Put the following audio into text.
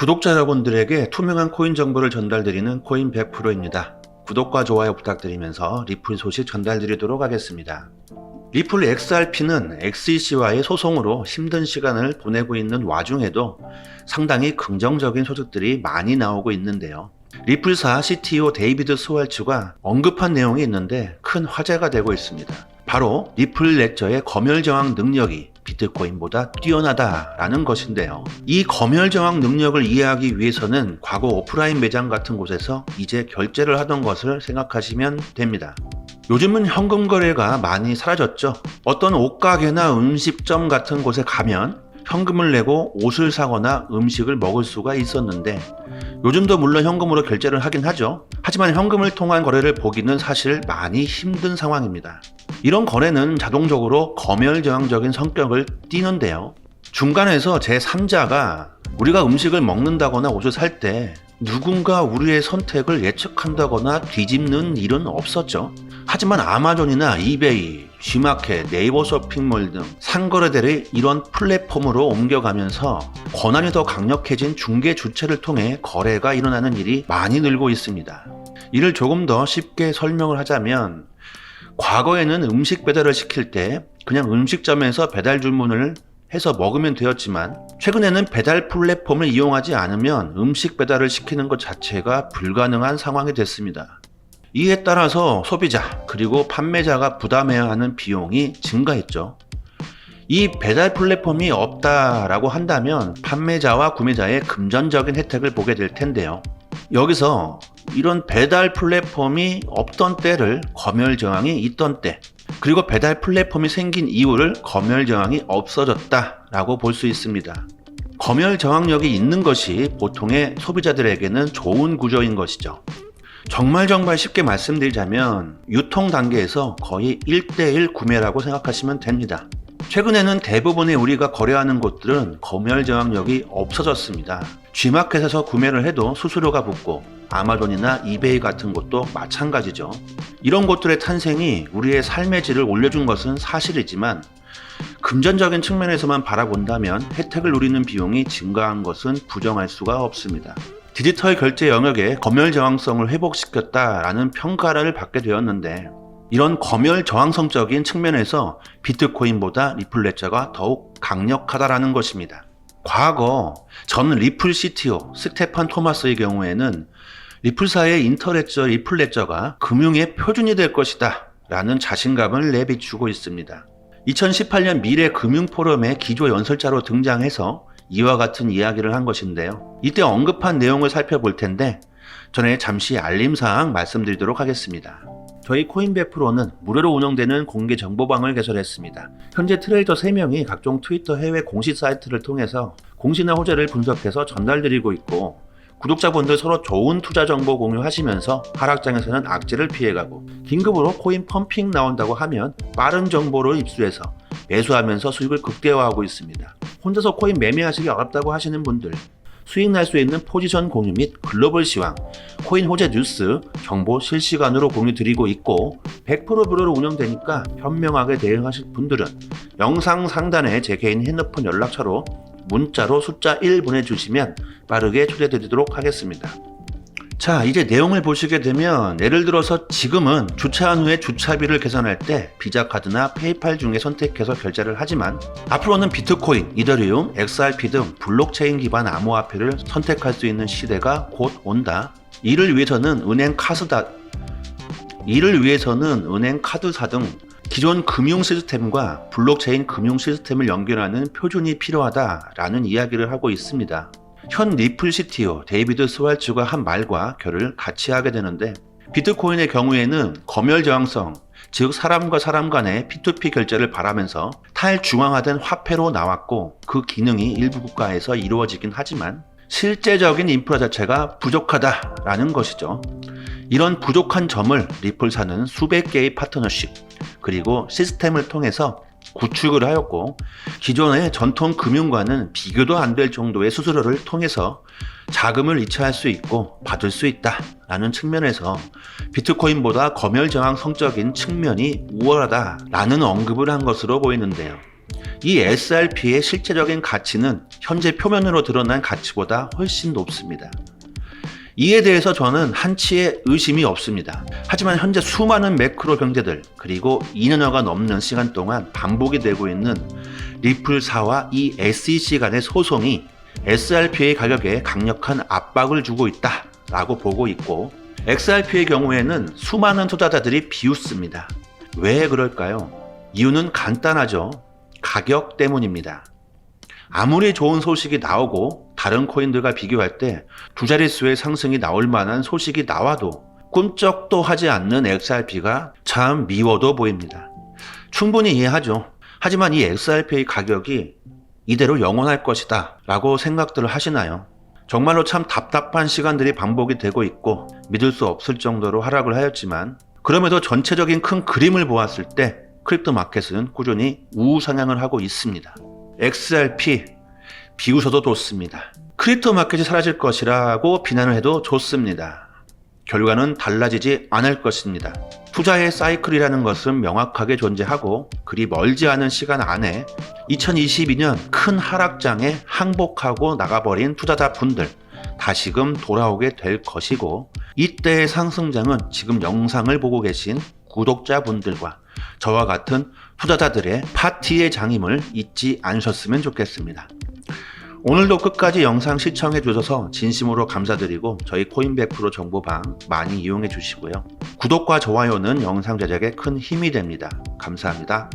구독자 여러분들에게 투명한 코인 정보를 전달드리는 코인 100%입니다. 구독과 좋아요 부탁드리면서 리플 소식 전달드리도록 하겠습니다. 리플 XRP는 XEC와의 소송으로 힘든 시간을 보내고 있는 와중에도 상당히 긍정적인 소식들이 많이 나오고 있는데요. 리플사 CTO 데이비드 스왈츠가 언급한 내용이 있는데 큰 화제가 되고 있습니다. 바로 리플 레저의 검열 저항 능력이 비트코인보다 뛰어나다라는 것인데요. 이 검열 저항 능력을 이해하기 위해서는 과거 오프라인 매장 같은 곳에서 이제 결제를 하던 것을 생각하시면 됩니다. 요즘은 현금 거래가 많이 사라졌죠. 어떤 옷가게나 음식점 같은 곳에 가면 현금을 내고 옷을 사거나 음식을 먹을 수가 있었는데 요즘도 물론 현금으로 결제를 하긴 하죠. 하지만 현금을 통한 거래를 보기는 사실 많이 힘든 상황입니다. 이런 거래는 자동적으로 검열 저항적인 성격을 띠는데요. 중간에서 제3자가 우리가 음식을 먹는다거나 옷을 살 때 누군가 우리의 선택을 예측한다거나 뒤집는 일은 없었죠. 하지만 아마존이나 이베이, G마켓, 네이버 쇼핑몰 등 상거래대를 이런 플랫폼으로 옮겨가면서 권한이 더 강력해진 중개 주체를 통해 거래가 일어나는 일이 많이 늘고 있습니다. 이를 조금 더 쉽게 설명을 하자면 과거에는 음식 배달을 시킬 때 그냥 음식점에서 배달 주문을 해서 먹으면 되었지만 최근에는 배달 플랫폼을 이용하지 않으면 음식 배달을 시키는 것 자체가 불가능한 상황이 됐습니다. 이에 따라서 소비자 그리고 판매자가 부담해야 하는 비용이 증가했죠. 이 배달 플랫폼이 없다라고 한다면 판매자와 구매자의 금전적인 혜택을 보게 될 텐데요. 여기서 이런 배달 플랫폼이 없던 때를 검열 저항이 있던 때, 그리고 배달 플랫폼이 생긴 이유를 검열 저항이 없어졌다라고 볼 수 있습니다. 검열 저항력이 있는 것이 보통의 소비자들에게는 좋은 구조인 것이죠. 정말 쉽게 말씀드리자면 유통 단계에서 거의 1대1 구매라고 생각하시면 됩니다. 최근에는 대부분의 우리가 거래하는 곳들은 검열 저항력이 없어졌습니다. G마켓에서 구매를 해도 수수료가 붙고 아마존이나 이베이 같은 곳도 마찬가지죠. 이런 곳들의 탄생이 우리의 삶의 질을 올려준 것은 사실이지만 금전적인 측면에서만 바라본다면 혜택을 누리는 비용이 증가한 것은 부정할 수가 없습니다. 디지털 결제 영역의 검열 저항성을 회복시켰다라는 평가를 받게 되었는데 이런 검열 저항성적인 측면에서 비트코인보다 리플 레저가 더욱 강력하다라는 것입니다. 과거 전 리플 CTO 스테판 토마스의 경우에는 리플사의 인터레저 리플 레저가 금융의 표준이 될 것이다 라는 자신감을 내비추고 있습니다. 2018년 미래 금융 포럼의 기조 연설자로 등장해서 이와 같은 이야기를 한 것인데요. 이때 언급한 내용을 살펴볼 텐데 전에 잠시 알림사항 말씀드리도록 하겠습니다. 저희 코인 100%는 무료로 운영되는 공개 정보방을 개설했습니다. 현재 트레이더 3명이 각종 트위터 해외 공시 사이트를 통해서 공시나 호재를 분석해서 전달드리고 있고 구독자분들 서로 좋은 투자 정보 공유하시면서 하락장에서는 악재를 피해가고 긴급으로 코인 펌핑 나온다고 하면 빠른 정보를 입수해서 매수하면서 수익을 극대화하고 있습니다. 혼자서 코인 매매하시기 어렵다고 하시는 분들 수익 날 수 있는 포지션 공유 및 글로벌 시황, 코인 호재 뉴스, 정보 실시간으로 공유 드리고 있고 100% 무료로 운영되니까 현명하게 대응하실 분들은 영상 상단에 제 개인 핸드폰 연락처로 문자로 숫자 1 보내주시면 빠르게 초대드리도록 하겠습니다. 자, 이제 내용을 보시게 되면 예를 들어서 지금은 주차한 후에 주차비를 계산할 때 비자 카드나 페이팔 중에 선택해서 결제를 하지만 앞으로는 비트코인, 이더리움, XRP 등 블록체인 기반 암호화폐를 선택할 수 있는 시대가 곧 온다. 이를 위해서는 은행 카드사 등 기존 금융 시스템과 블록체인 금융 시스템을 연결하는 표준이 필요하다라는 이야기를 하고 있습니다. 현 리플 CTO 데이비드 스왈츠가 한 말과 결을 같이 하게 되는데 비트코인의 경우에는 검열 저항성, 즉 사람과 사람 간의 P2P 결제를 바라면서 탈중앙화된 화폐로 나왔고 그 기능이 일부 국가에서 이루어지긴 하지만 실제적인 인프라 자체가 부족하다라는 것이죠. 이런 부족한 점을 리플사는 수백 개의 파트너십 그리고 시스템을 통해서 구축을 하였고 기존의 전통 금융과는 비교도 안 될 정도의 수수료를 통해서 자금을 이체할 수 있고 받을 수 있다라는 측면에서 비트코인보다 검열 저항 성적인 측면이 우월하다라는 언급을 한 것으로 보이는데요. 이 SRP의 실제적인 가치는 현재 표면으로 드러난 가치보다 훨씬 높습니다. 이에 대해서 저는 한치의 의심이 없습니다. 하지만 현재 수많은 매크로 경제들 그리고 2년여가 넘는 시간 동안 반복이 되고 있는 리플사와 이 SEC 간의 소송이 SRP의 가격에 강력한 압박을 주고 있다라고 보고 있고, XRP의 경우에는 수많은 투자자들이 비웃습니다. 왜 그럴까요? 이유는 간단하죠. 가격 때문입니다. 아무리 좋은 소식이 나오고 다른 코인들과 비교할 때 두 자릿수의 상승이 나올 만한 소식이 나와도 꿈쩍도 하지 않는 XRP가 참 미워도 보입니다. 충분히 이해하죠. 하지만 이 XRP의 가격이 이대로 영원할 것이다 라고 생각들을 하시나요? 정말로 참 답답한 시간들이 반복이 되고 있고 믿을 수 없을 정도로 하락을 하였지만, 그럼에도 전체적인 큰 그림을 보았을 때 크립토 마켓은 꾸준히 우상향을 하고 있습니다. XRP 비웃어도 좋습니다. 크립토 마켓이 사라질 것이라고 비난을 해도 좋습니다. 결과는 달라지지 않을 것입니다. 투자의 사이클이라는 것은 명확하게 존재하고 그리 멀지 않은 시간 안에 2022년 큰 하락장에 항복하고 나가버린 투자자분들 다시금 돌아오게 될 것이고, 이때의 상승장은 지금 영상을 보고 계신 구독자분들과 저와 같은 투자자들의 파티의 장임을 잊지 않으셨으면 좋겠습니다. 오늘도 끝까지 영상 시청해 주셔서 진심으로 감사드리고, 저희 코인 100% 정보방 많이 이용해 주시고요. 구독과 좋아요는 영상 제작에 큰 힘이 됩니다. 감사합니다.